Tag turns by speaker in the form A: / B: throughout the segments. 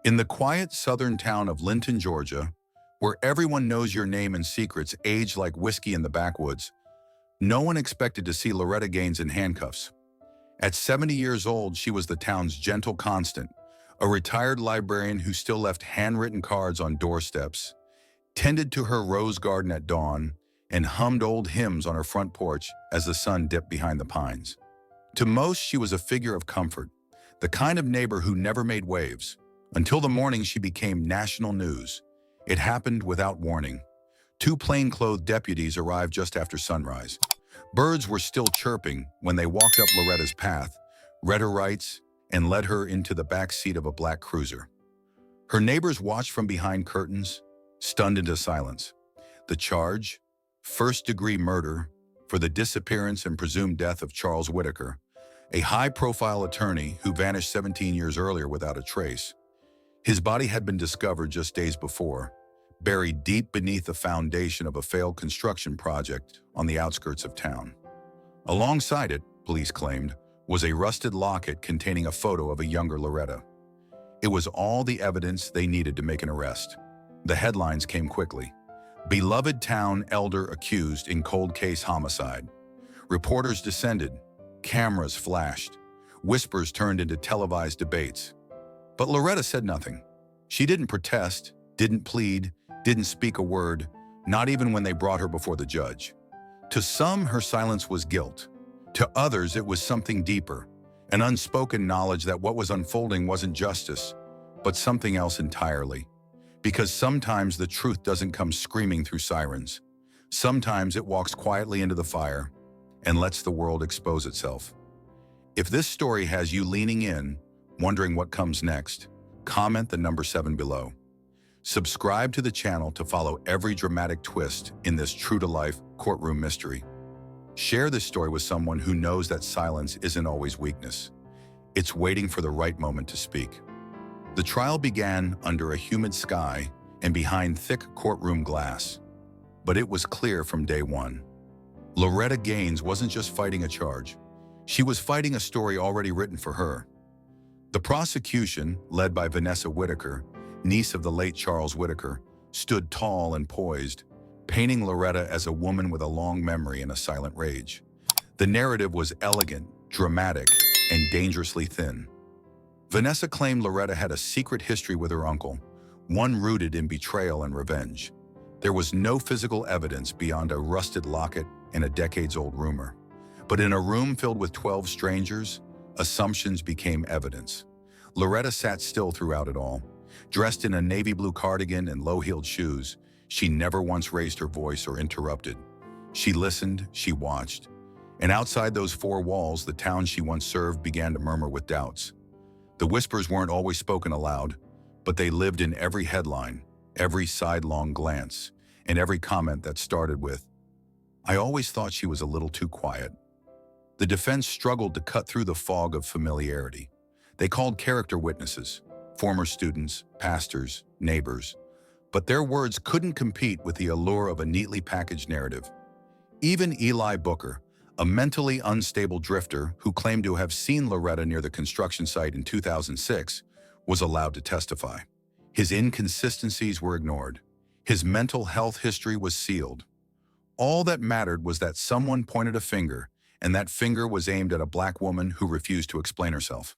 A: In the quiet southern town of Linton, Georgia, where everyone knows your name and secrets age like whiskey in the backwoods, no one expected to see Loretta Gaines in handcuffs. At 70 years old, she was the town's gentle constant, a retired librarian who still left handwritten cards on doorsteps, tended to her rose garden at dawn, and hummed old hymns on her front porch as the sun dipped behind the pines. To most, she was a figure of comfort, the kind of neighbor who never made waves, until the morning she became national news. It happened without warning. Two plainclothed deputies arrived just after sunrise. Birds were still chirping when they walked up Loretta's path, read her rights, and led her into the back seat of a black cruiser. Her neighbors watched from behind curtains, stunned into silence. The charge? First-degree murder for the disappearance and presumed death of Charles Whitaker, a high-profile attorney who vanished 17 years earlier without a trace. His body had been discovered just days before, buried deep beneath the foundation of a failed construction project on the outskirts of town. Alongside it, police claimed, was a rusted locket containing a photo of a younger Loretta. It was all the evidence they needed to make an arrest. The headlines came quickly. Beloved town elder accused in cold case homicide. Reporters descended, cameras flashed, whispers turned into televised debates. But Loretta said nothing. She didn't protest, didn't plead, didn't speak a word, not even when they brought her before the judge. To some, her silence was guilt. To others, it was something deeper, an unspoken knowledge that what was unfolding wasn't justice, but something else entirely. Because sometimes the truth doesn't come screaming through sirens. Sometimes it walks quietly into the fire and lets the world expose itself. If this story has you leaning in, wondering what comes next, comment the number 7 below. Subscribe to the channel to follow every dramatic twist in this true-to-life courtroom mystery. Share this story with someone who knows that silence isn't always weakness. It's waiting for the right moment to speak. The trial began under a humid sky and behind thick courtroom glass. But it was clear from day one. Loretta Gaines wasn't just fighting a charge. She was fighting a story already written for her. The prosecution, led by Vanessa Whitaker, niece of the late Charles Whitaker, stood tall and poised, painting Loretta as a woman with a long memory and a silent rage. The narrative was elegant, dramatic, and dangerously thin. Vanessa claimed Loretta had a secret history with her uncle, one rooted in betrayal and revenge. There was no physical evidence beyond a rusted locket and a decades-old rumor. But in a room filled with 12 strangers, assumptions became evidence. Loretta sat still throughout it all. Dressed in a navy blue cardigan and low-heeled shoes, she never once raised her voice or interrupted. She listened, she watched. And outside those four walls, the town she once served began to murmur with doubts. The whispers weren't always spoken aloud, but they lived in every headline, every sidelong glance, and every comment that started with, "I always thought she was a little too quiet." The defense struggled to cut through the fog of familiarity. They called character witnesses, former students, pastors, neighbors, but their words couldn't compete with the allure of a neatly packaged narrative. Even Eli Booker, a mentally unstable drifter who claimed to have seen Loretta near the construction site in 2006, was allowed to testify. His inconsistencies were ignored. His mental health history was sealed. All that mattered was that someone pointed a finger, and that finger was aimed at a black woman who refused to explain herself.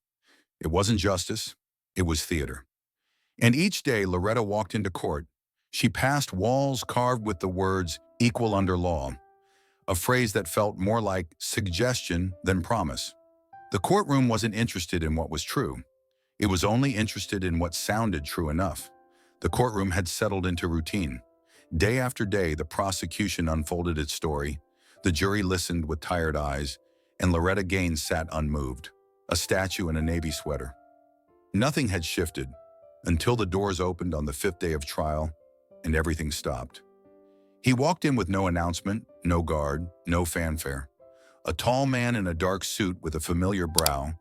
A: It wasn't justice, it was theater. And each day Loretta walked into court, she passed walls carved with the words, "equal under law," a phrase that felt more like suggestion than promise. The courtroom wasn't interested in what was true. It was only interested in what sounded true enough. The courtroom had settled into routine. Day after day, the prosecution unfolded its story. The jury listened with tired eyes, and Loretta Gaines sat unmoved, a statue in a navy sweater. Nothing had shifted until the doors opened on the 5th day of trial, and everything stopped. He walked in with no announcement, no guard, no fanfare. A tall man in a dark suit with a familiar brow,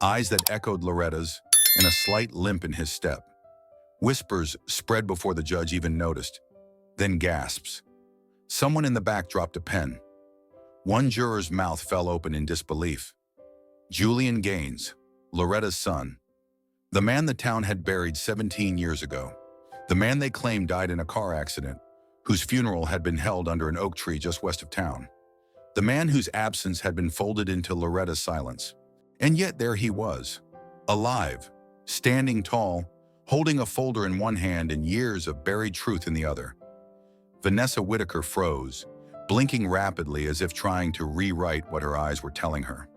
A: eyes that echoed Loretta's, and a slight limp in his step. Whispers spread before the judge even noticed, then gasps. Someone in the back dropped a pen. One juror's mouth fell open in disbelief. Julian Gaines, Loretta's son. The man the town had buried 17 years ago. The man they claimed died in a car accident, whose funeral had been held under an oak tree just west of town. The man whose absence had been folded into Loretta's silence. And yet there he was, alive, standing tall, holding a folder in one hand and years of buried truth in the other. Vanessa Whitaker froze, blinking rapidly as if trying to rewrite what her eyes were telling her.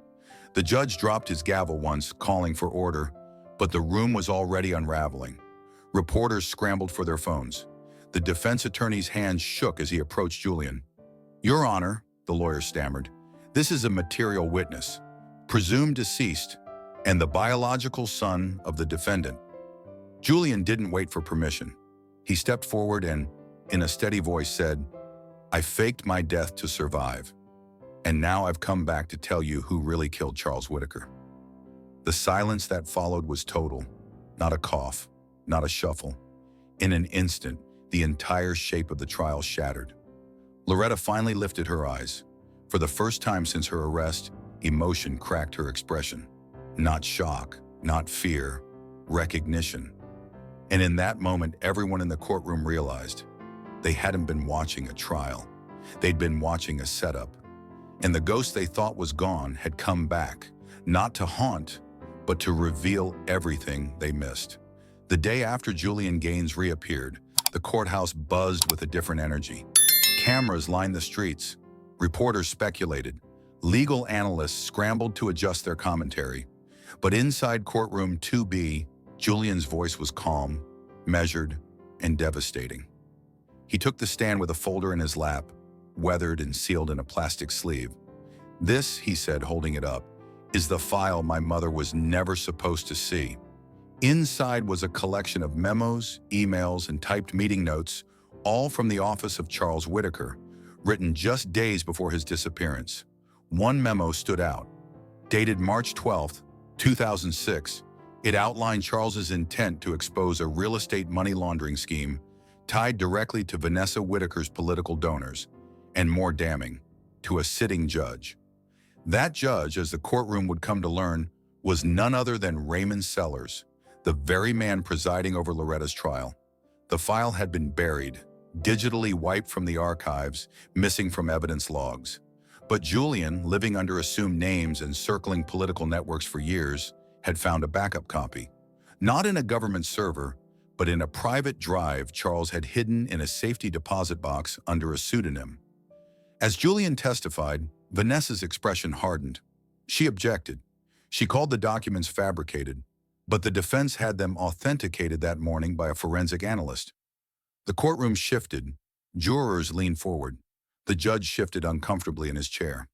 A: The judge dropped his gavel once, calling for order, but the room was already unraveling. Reporters scrambled for their phones. The defense attorney's hand shook as he approached Julian. "Your Honor," the lawyer stammered, "this is a material witness, presumed deceased, and the biological son of the defendant." Julian didn't wait for permission. He stepped forward and, in a steady voice, said, "I faked my death to survive, and now I've come back to tell you who really killed Charles Whitaker." The silence that followed was total, not a cough, not a shuffle. In an instant, the entire shape of the trial shattered. Loretta finally lifted her eyes. For the first time since her arrest, emotion cracked her expression. Not shock, not fear, recognition. And in that moment, everyone in the courtroom realized they hadn't been watching a trial. They'd been watching a setup. And the ghost they thought was gone had come back, not to haunt, but to reveal everything they missed. The day after Julian Gaines reappeared, the courthouse buzzed with a different energy. Cameras lined the streets. Reporters speculated. Legal analysts scrambled to adjust their commentary. But inside courtroom 2B, Julian's voice was calm, measured, and devastating. He took the stand with a folder in his lap, weathered and sealed in a plastic sleeve. "This," he said, holding it up, "is the file my mother was never supposed to see." Inside was a collection of memos, emails, and typed meeting notes, all from the office of Charles Whitaker, written just days before his disappearance. One memo stood out. Dated March 12, 2006, it outlined Charles's intent to expose a real estate money laundering scheme tied directly to Vanessa Whitaker's political donors, and more damning, to a sitting judge. That judge, as the courtroom would come to learn, was none other than Raymond Sellers, the very man presiding over Loretta's trial. The file had been buried, digitally wiped from the archives, missing from evidence logs. But Julian, living under assumed names and circling political networks for years, had found a backup copy. Not in a government server, but in a private drive Charles had hidden in a safety deposit box under a pseudonym. As Julian testified, Vanessa's expression hardened. She objected. She called the documents fabricated, but the defense had them authenticated that morning by a forensic analyst. The courtroom shifted. Jurors leaned forward. The judge shifted uncomfortably in his chair.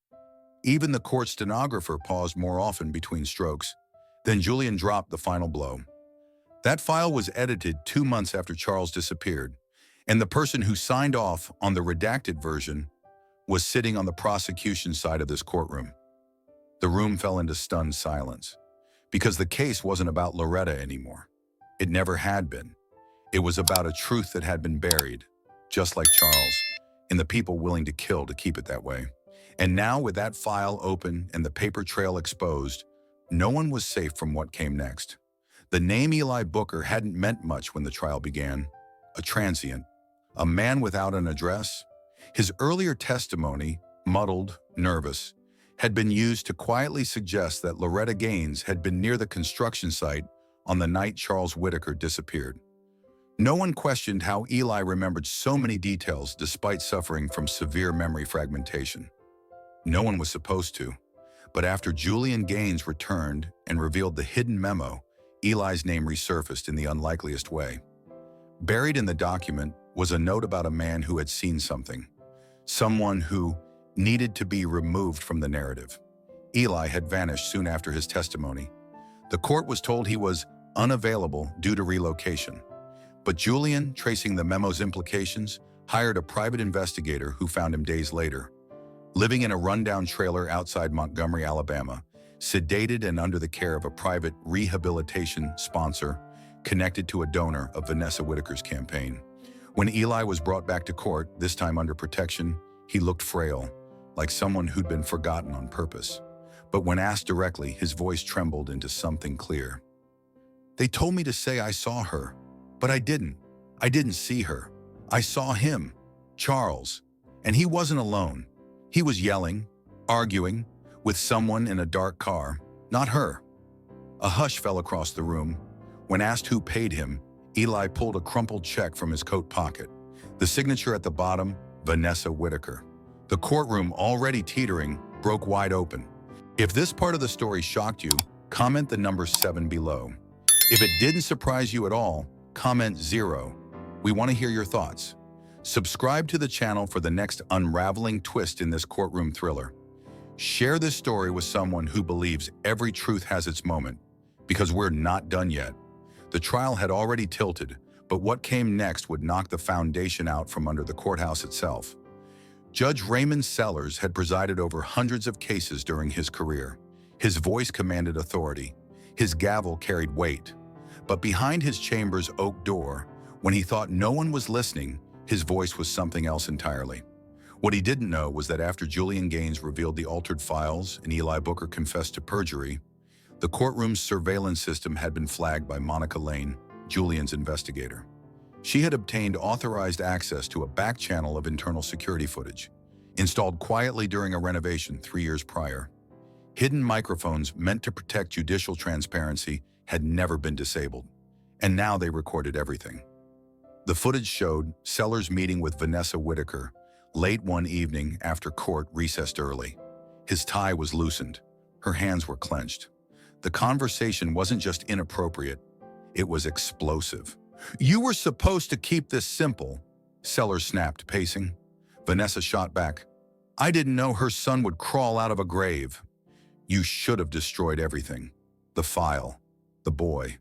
A: Even the court stenographer paused more often between strokes. Then Julian dropped the final blow. That file was edited 2 months after Charles disappeared, and the person who signed off on the redacted version was sitting on the prosecution side of this courtroom. The room fell into stunned silence, because the case wasn't about Loretta anymore. It never had been. It was about a truth that had been buried, just like Charles, and the people willing to kill to keep it that way. And now, with that file open and the paper trail exposed, no one was safe from what came next. The name Eli Booker hadn't meant much when the trial began. A transient, a man without an address. His earlier testimony, muddled, nervous, had been used to quietly suggest that Loretta Gaines had been near the construction site on the night Charles Whitaker disappeared. No one questioned how Eli remembered so many details despite suffering from severe memory fragmentation. No one was supposed to, but after Julian Gaines returned and revealed the hidden memo, Eli's name resurfaced in the unlikeliest way. Buried in the document was a note about a man who had seen something, someone who needed to be removed from the narrative. Eli had vanished soon after his testimony. The court was told he was unavailable due to relocation. But Julian, tracing the memo's implications, hired a private investigator who found him days later, living in a rundown trailer outside Montgomery, Alabama, sedated and under the care of a private rehabilitation sponsor connected to a donor of Vanessa Whitaker's campaign. When Eli was brought back to court, this time under protection, he looked frail, like someone who'd been forgotten on purpose. But when asked directly, his voice trembled into something clear. They told me to say I saw her, but I didn't. I didn't see her. I saw him, Charles, and he wasn't alone. He was yelling, arguing, with someone in a dark car, not her. A hush fell across the room. When asked who paid him, Eli pulled a crumpled check from his coat pocket. The signature at the bottom, Vanessa Whitaker. The courtroom, already teetering, broke wide open. If this part of the story shocked you, comment the number 7 below. If it didn't surprise you at all, comment 0. We want to hear your thoughts. Subscribe to the channel for the next unraveling twist in this courtroom thriller. Share this story with someone who believes every truth has its moment, because we're not done yet. The trial had already tilted, but what came next would knock the foundation out from under the courthouse itself. Judge Raymond Sellers had presided over hundreds of cases during his career. His voice commanded authority. His gavel carried weight. But behind his chamber's oak door, when he thought no one was listening, his voice was something else entirely. What he didn't know was that after Julian Gaines revealed the altered files and Eli Booker confessed to perjury, the courtroom's surveillance system had been flagged by Monica Lane, Julian's investigator. She had obtained authorized access to a back channel of internal security footage, installed quietly during a renovation 3 years prior. Hidden microphones meant to protect judicial transparency had never been disabled, and now they recorded everything. The footage showed Sellers meeting with Vanessa Whitaker late one evening after court recessed early. His tie was loosened. Her hands were clenched. The conversation wasn't just inappropriate, it was explosive. "You were supposed to keep this simple," Sellers snapped, pacing. Vanessa shot back. "I didn't know her son would crawl out of a grave." "You should have destroyed everything. The file, the boy,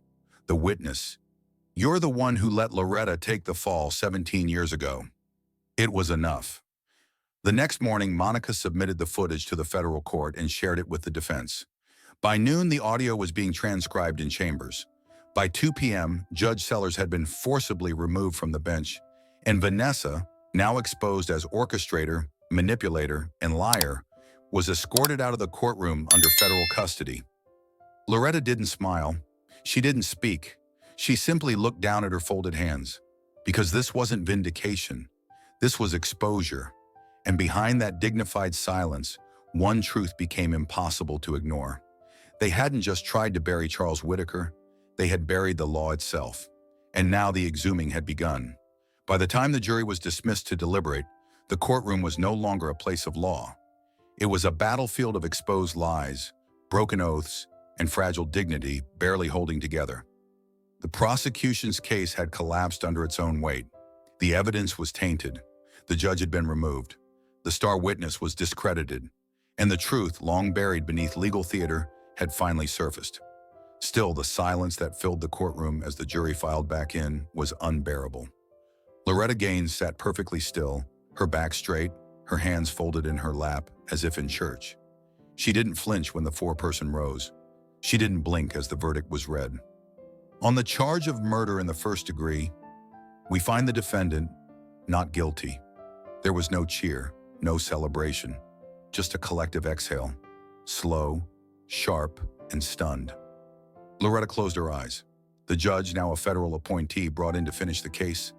A: the witness. You're the one who let Loretta take the fall 17 years ago." It was enough. The next morning, Monica submitted the footage to the federal court and shared it with the defense. By noon, the audio was being transcribed in chambers. By 2 p.m., Judge Sellers had been forcibly removed from the bench, and Vanessa, now exposed as orchestrator, manipulator, and liar, was escorted out of the courtroom under federal custody. Loretta didn't smile. She didn't speak. She simply looked down at her folded hands. Because this wasn't vindication. This was exposure. And behind that dignified silence, one truth became impossible to ignore. They hadn't just tried to bury Charles Whitaker, they had buried the law itself. And now the exhuming had begun. By the time the jury was dismissed to deliberate, the courtroom was no longer a place of law. It was a battlefield of exposed lies, broken oaths, and fragile dignity barely holding together. The prosecution's case had collapsed under its own weight. The evidence was tainted. The judge had been removed. The star witness was discredited. And the truth, long buried beneath legal theater, had finally surfaced. Still, the silence that filled the courtroom as the jury filed back in was unbearable. Loretta Gaines sat perfectly still, her back straight, her hands folded in her lap as if in church. She didn't flinch when the foreperson rose. She didn't blink as the verdict was read. On the charge of murder in the first degree, we find the defendant not guilty. There was no cheer, no celebration, just a collective exhale, slow, sharp, and stunned. Loretta closed her eyes. The judge, now a federal appointee brought in to finish the case,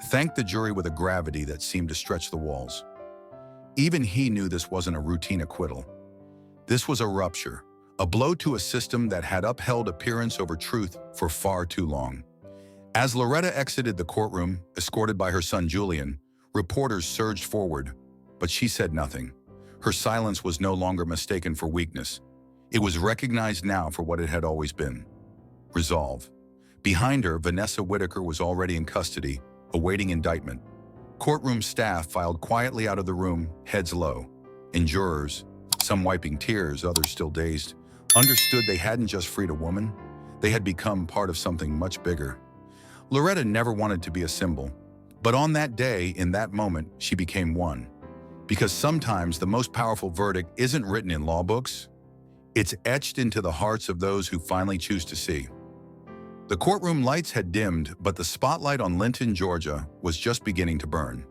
A: thanked the jury with a gravity that seemed to stretch the walls. Even he knew this wasn't a routine acquittal. This was a rupture, a blow to a system that had upheld appearance over truth for far too long. As Loretta exited the courtroom, escorted by her son Julian, reporters surged forward, but she said nothing. Her silence was no longer mistaken for weakness. It was recognized now for what it had always been: resolve. Behind her, Vanessa Whitaker was already in custody, awaiting indictment. Courtroom staff filed quietly out of the room, heads low. And jurors, some wiping tears, others still dazed, understood they hadn't just freed a woman, they had become part of something much bigger. Loretta never wanted to be a symbol, but on that day, in that moment, she became one. Because sometimes the most powerful verdict isn't written in law books, it's etched into the hearts of those who finally choose to see. The courtroom lights had dimmed, but the spotlight on Linton, Georgia, was just beginning to burn.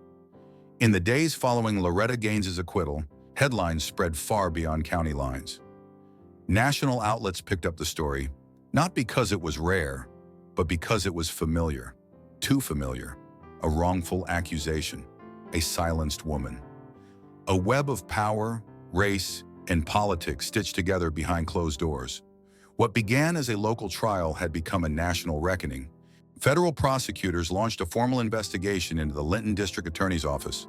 A: In the days following Loretta Gaines's acquittal, headlines spread far beyond county lines. National outlets picked up the story. Not because it was rare, but because it was familiar. Too familiar. A wrongful accusation. A silenced woman. A web of power, race, and politics stitched together behind closed doors. What began as a local trial had become a national reckoning. Federal prosecutors launched a formal investigation into the Linton District Attorney's Office,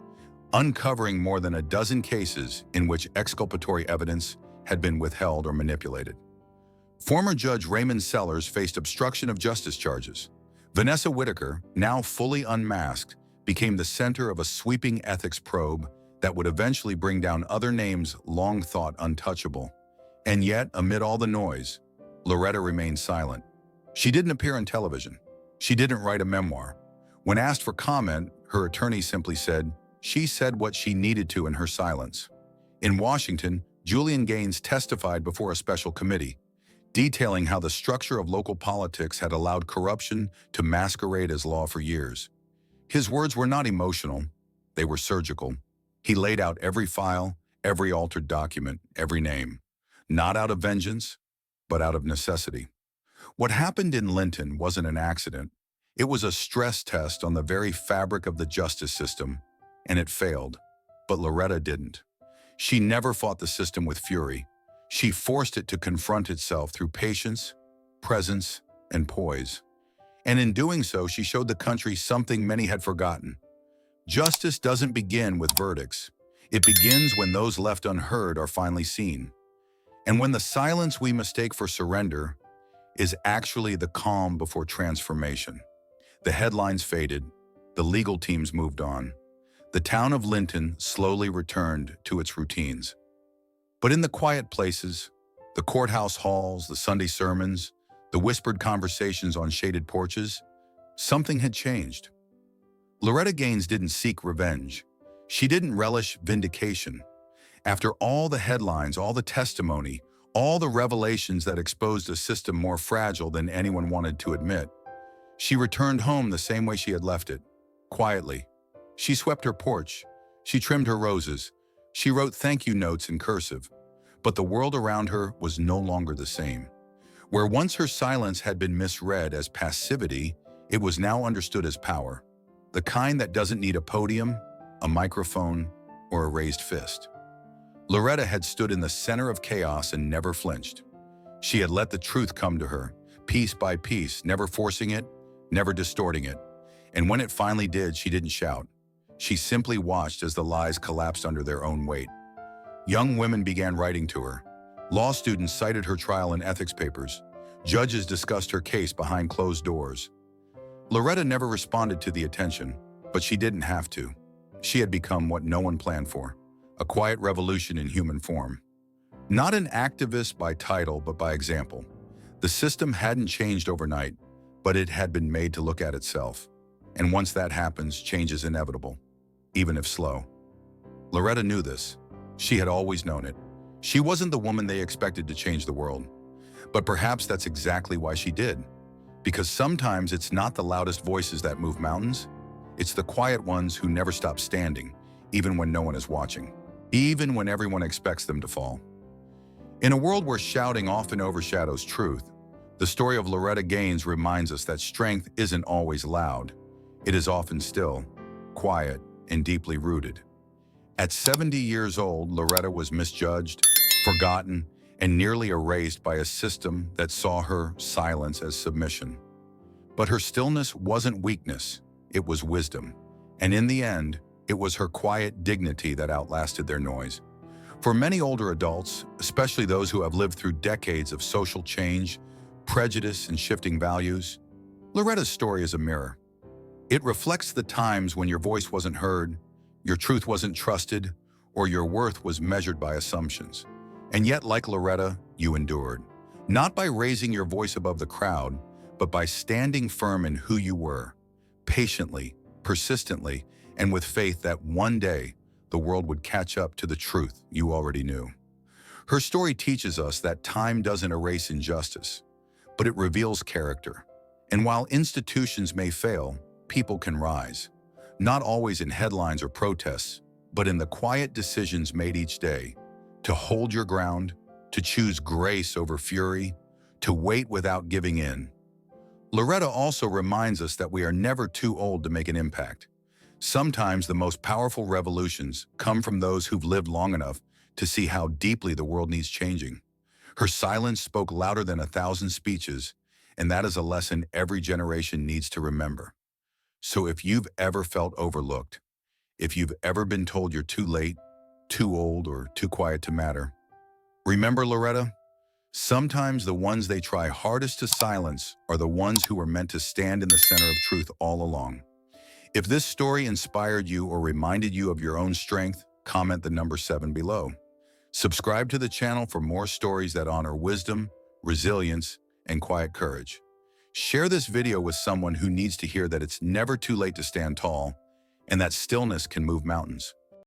A: uncovering more than a dozen cases in which exculpatory evidence had been withheld or manipulated. Former Judge Raymond Sellers faced obstruction of justice charges. Vanessa Whitaker, now fully unmasked, became the center of a sweeping ethics probe that would eventually bring down other names long thought untouchable. And yet, amid all the noise, Loretta remained silent. She didn't appear on television. She didn't write a memoir. When asked for comment, her attorney simply said, she said what she needed to in her silence. In Washington, Julian Gaines testified before a special committee, detailing how the structure of local politics had allowed corruption to masquerade as law for years. His words were not emotional, they were surgical. He laid out every file, every altered document, every name, not out of vengeance, but out of necessity. What happened in Linton wasn't an accident. It was a stress test on the very fabric of the justice system, and it failed. But Loretta didn't. She never fought the system with fury. She forced it to confront itself through patience, presence, and poise. And in doing so, she showed the country something many had forgotten. Justice doesn't begin with verdicts. It begins when those left unheard are finally seen. And when the silence we mistake for surrender is actually the calm before transformation. The headlines faded, the legal teams moved on. The town of Linton slowly returned to its routines. But in the quiet places, the courthouse halls, the Sunday sermons, the whispered conversations on shaded porches, something had changed. Loretta Gaines didn't seek revenge. She didn't relish vindication. After all the headlines, all the testimony, all the revelations that exposed a system more fragile than anyone wanted to admit, she returned home the same way she had left it, quietly. She swept her porch. She trimmed her roses. She wrote thank you notes in cursive. But the world around her was no longer the same. Where once her silence had been misread as passivity, it was now understood as power. The kind that doesn't need a podium, a microphone, or a raised fist. Loretta had stood in the center of chaos and never flinched. She had let the truth come to her, piece by piece, never forcing it, never distorting it. And when it finally did, she didn't shout. She simply watched as the lies collapsed under their own weight. Young women began writing to her. Law students cited her trial in ethics papers. Judges discussed her case behind closed doors. Loretta never responded to the attention, but she didn't have to. She had become what no one planned for, a quiet revolution in human form. Not an activist by title, but by example. The system hadn't changed overnight, but it had been made to look at itself. And once that happens, change is inevitable, even if slow. Loretta knew this. She had always known it. She wasn't the woman they expected to change the world. But perhaps that's exactly why she did. Because sometimes it's not the loudest voices that move mountains. It's the quiet ones who never stop standing, even when no one is watching, even when everyone expects them to fall. In a world where shouting often overshadows truth, the story of Loretta Gaines reminds us that strength isn't always loud. It is often still, quiet, and deeply rooted. At 70 years old, Loretta was misjudged, forgotten, and nearly erased by a system that saw her silence as submission. But her stillness wasn't weakness, it was wisdom. And in the end, it was her quiet dignity that outlasted their noise. For many older adults, especially those who have lived through decades of social change, prejudice, and shifting values, Loretta's story is a mirror. It reflects the times when your voice wasn't heard, your truth wasn't trusted, or your worth was measured by assumptions. And yet, like Loretta, you endured. Not by raising your voice above the crowd, but by standing firm in who you were, patiently, persistently, and with faith that one day the world would catch up to the truth you already knew. Her story teaches us that time doesn't erase injustice, but it reveals character. And while institutions may fail, people can rise. Not always in headlines or protests, but in the quiet decisions made each day. To hold your ground, to choose grace over fury, to wait without giving in. Loretta also reminds us that we are never too old to make an impact. Sometimes the most powerful revolutions come from those who've lived long enough to see how deeply the world needs changing. Her silence spoke louder than 1,000 speeches, and that is a lesson every generation needs to remember. So if you've ever felt overlooked, if you've ever been told you're too late, too old, or too quiet to matter, remember Loretta? Sometimes the ones they try hardest to silence are the ones who were meant to stand in the center of truth all along. If this story inspired you or reminded you of your own strength, comment the number 7 below. Subscribe to the channel for more stories that honor wisdom, resilience, and quiet courage. Share this video with someone who needs to hear that it's never too late to stand tall and that stillness can move mountains.